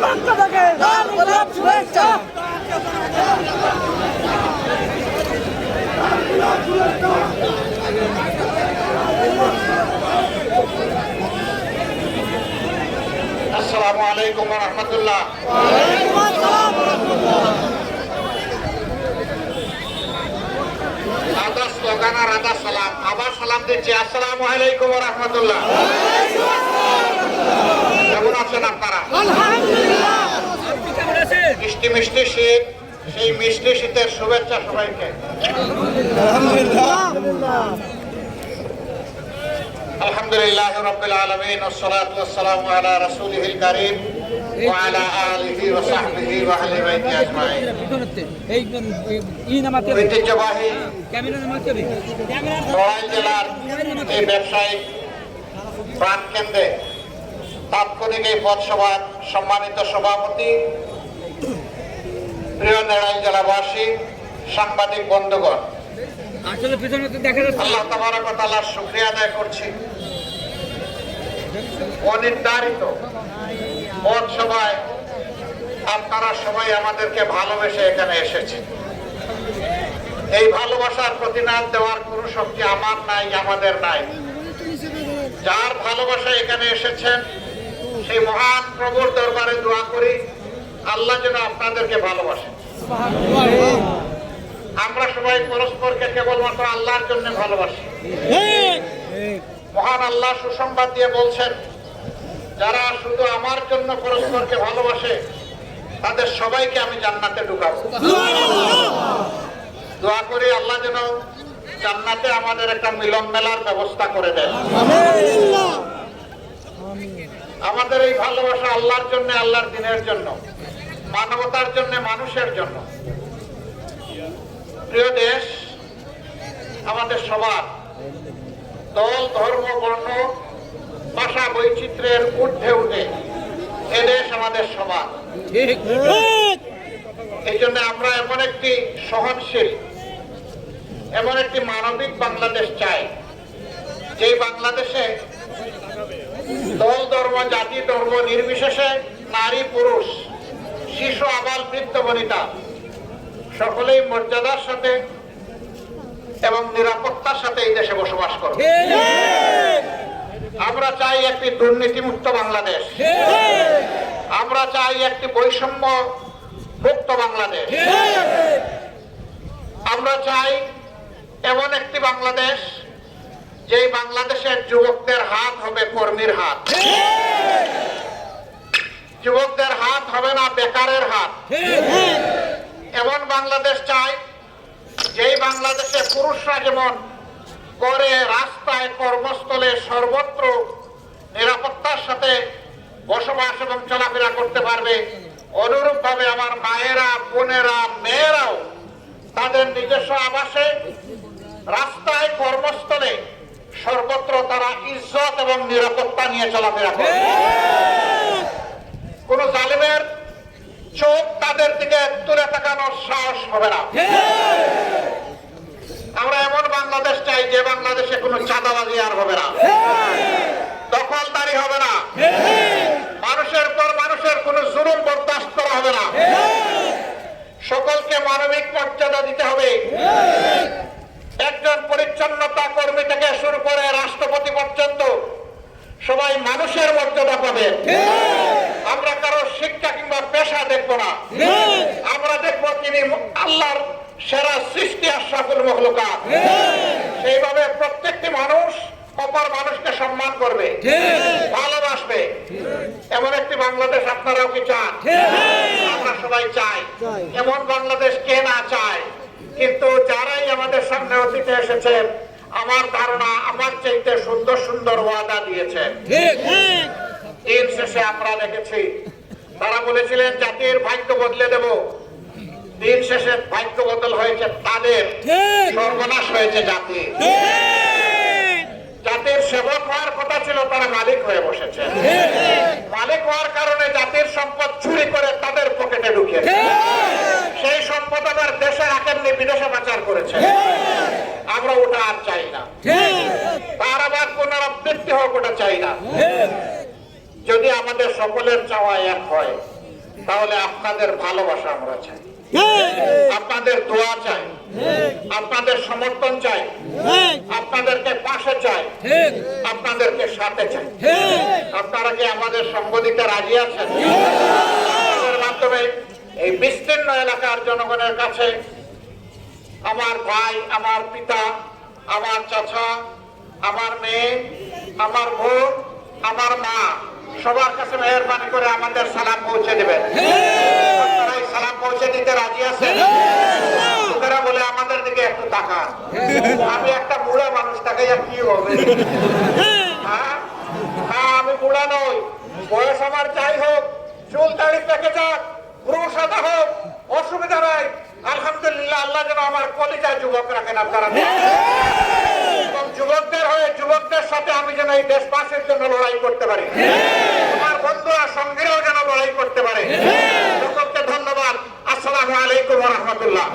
পক্ষ থেকে লাল গোলাপ শুভেচ্ছা। আসসালামু আলাইকুম ওয়া রাহমাতুল্লাহ। আদা স্লোগান আর আদা সালাম, আবার সালাম দিচ্ছি। আসসালামু আলাইকুম ওয়া রাহমাতুল্লাহ। কেমন আছেন আপনারা? মিষ্টি মিষ্টি শীত, সেই মিষ্টি শীতের শুভেচ্ছা সবাইকে। আলহামদুলিল্লাহ রাব্বিল আলামিন, ওয়াসসালাতু ওয়াসসালামু আলা রাসূলিহিল কারীম ওয়া আলা আলিহি ওয়া সাহবিহি ওয়া আহলি বাইতি আজমাইন। ঐতিহ্যবাহী নড়াইল জেলার এই ব্যবসায়িক প্রাণকেন্দ্রে তাৎক্ষণিক এই পথসভার সম্মানিত সভাপতি, প্রিয় নড়াইল জেলাবাসী, সাংবাদিক বন্ধুগণ, আল্লাহ তাবারক ওয়া তাআলার শুকরিয়া আদায় করছি। অনির্ধারিত পথসভায় আপনারা সবাই আমাদেরকে ভালোবেসে এখানে এসেছেন। এই ভালোবাসার প্রতিদান দেওয়ার কোন শক্তি আমার নাই, আমাদের নাই। যার ভালোবাসা এখানে এসেছেন সেই মহান প্রভুর দরবারে দোয়া করি আল্লাহ যেন আপনাদেরকে ভালোবাসেন। আমরা সবাই পরস্পরকে কেবলমাত্র আল্লাহর জন্য ভালোবাসি। মহান আল্লাহ সুসংবাদ দিয়ে বলছেন, যারা শুধু আমার জন্য পরস্পরকে ভালোবাসে তাদের সবাইকে আমি জান্নাতে ঢুকাবো। দোয়া করি আল্লাহ যেন জান্নাতে আমাদের একটা মিলন মেলার ব্যবস্থা করে দেন। আমাদের এই ভালোবাসা আল্লাহর জন্য, আল্লাহর দিনের জন্য, মানবতার জন্য, মানুষের জন্য। প্রিয় দেশ আমাদের সবার, দল, ধর্ম, বর্ণ, ভাষা বৈচিত্র্যের ঊর্ধ্বে উঠে এ দেশ আমাদের সবার। এই জন্য আমরা এমন একটি সহনশীল, এমন একটি মানবিক বাংলাদেশ চাই, যেই বাংলাদেশে দল, ধর্ম, জাতি, ধর্ম নির্বিশেষে নারী, পুরুষ, শিশু, আবাল, বৃদ্ধ, বনিতা সকলেই মর্যাদার সাথে এবং নিরাপত্তার সাথে এই দেশে বসবাস করবে। আমরা চাই একটি দুর্নীতিমুক্ত বাংলাদেশ। আমরা চাই একটি বৈষম্য মুক্ত বাংলাদেশ। আমরা চাই এমন একটি বাংলাদেশ যেই বাংলাদেশের যুবকদের হাত হবে কর্মীর হাত, যুবকদের হাত হবে না বেকারের হাত। এমন বাংলাদেশ চাই যেই বাংলাদেশে পুরুষরা যেমন করে, রাস্তায়, কর্মস্থলে, সর্বত্র নিরাপত্তার সাথে বসবাস এবং চলাফেরা করতে পারবে, অনুরূপ ভাবে আমার মায়েরা, বোনেরা, মেয়েরাও তাদের নিজস্ব আবাসে, রাস্তায়, কর্মস্থলে, সর্বত্র তারা ইজ্জত এবং নিরাপত্তা নিয়ে চলাফেরা করবে। কোন জালিমের চোখ তাদের দিকে তুলে তাকানোর সাহস হবে না। আমরা এমন বাংলাদেশ চাই যে বাংলাদেশে কোনো চাঁদাবাজি আর হবে না, দখলদারি হবে না, মানুষের পর মানুষের কোনো জুলুম বরদাস্ত করা হবে না। সকলকে মানবিক মর্যাদা দিতে হবে। একজন পরিচ্ছন্নতা কর্মী থেকে শুরু করে রাষ্ট্রপতি পর্যন্ত সবাই মানুষের মর্যাদা পাবে। আমরা কারো শিক্ষা কিংবা পেশা দেখবো না, আমরা দেখবো তিনি আল্লাহর সেরা সৃষ্টি, আশরাফুল মাখলুকাত। সেইভাবে প্রত্যেকটি মানুষ অপর মানুষকে সম্মান করবে, ভালোবাসবে। এমন একটি বাংলাদেশ আপনারাও কি চান? আমরা সবাই চাই। এমন বাংলাদেশ কে না চায়? কিন্তু যারাই আমাদের সামনে অতীতে এসেছেন, আমার ধারণা আমার চাইতে সুন্দর সুন্দর ওয়াদা দিয়েছে। দিন শেষে আমরা দেখেছি তারা বলেছিলেন জাতির ভাগ্য বদলে দেব। দিন শেষে ভাগ্য বদল হয়েছে তাদের, সর্বনাশ হয়েছে জাতি। জাতির সেবক হওয়ার কথা ছিল, তারা মালিক হয়ে বসেছে। মালিক হওয়ার কারণে জাতির সম্পদ চুরি করে তাদের পকেটে ঢুকিয়েছে। সেই সম্পদ আবার দেশে রাখেননি, বিদেশে পাচার করেছে। আমরা ওটা আর চাই না, তার আবার পুনরাবৃত্তি হোক, ওটা চাই না। যদি আমাদের সকলের চাওয়া এক হয় তাহলে আপনাদের ভালোবাসা আমরা চাই, আপনাদের দোয়া চাই, আপনাদের সমর্থন চাই, আপনাদেরকে পাশে চাই, আপনাদেরকে সাথে চাই। আপনারা কি আমাদের সঙ্গ দিতে রাজি আছেন? আপনাদের মাধ্যমে এই বিস্তীর্ণ এলাকার জনগণের কাছে আমার ভাই, আমার পিতা, আমার চাচা, আমার মেয়ে, আমার বোন, আমার মা, সবার কাছে মেহরবানি করে আমাদের সালাম পৌঁছে দেবেন। আপনারা এই সালাম পৌঁছে দিতে রাজি আছেন? লোকেরা বলে আমাদের দিকে একটু তাকান। আমি একটা বুড়া মানুষ, তাকে কি হবে? হ্যাঁ, আমি বুড়া নই, বয়স আমার যাই হোক, চুল দাড়ি পেকে যাক, পুরো সাদা হোক, অসুবিধা নাই। আলহামদুলিল্লাহ, আল্লাহ যেন আমার কলিজায় যুবক রাখেন আপনারা। এবং যুবকদের হয়ে যুবকদের সাথে আমি যেন এই দেশবাসীর জন্য লড়াই করতে পারি, আমার বন্ধুরা সঙ্গীরাও যেন লড়াই করতে পারে। সকলকে ধন্যবাদ। আসসালামু আলাইকুম ওয়া রাহমাতুল্লাহ।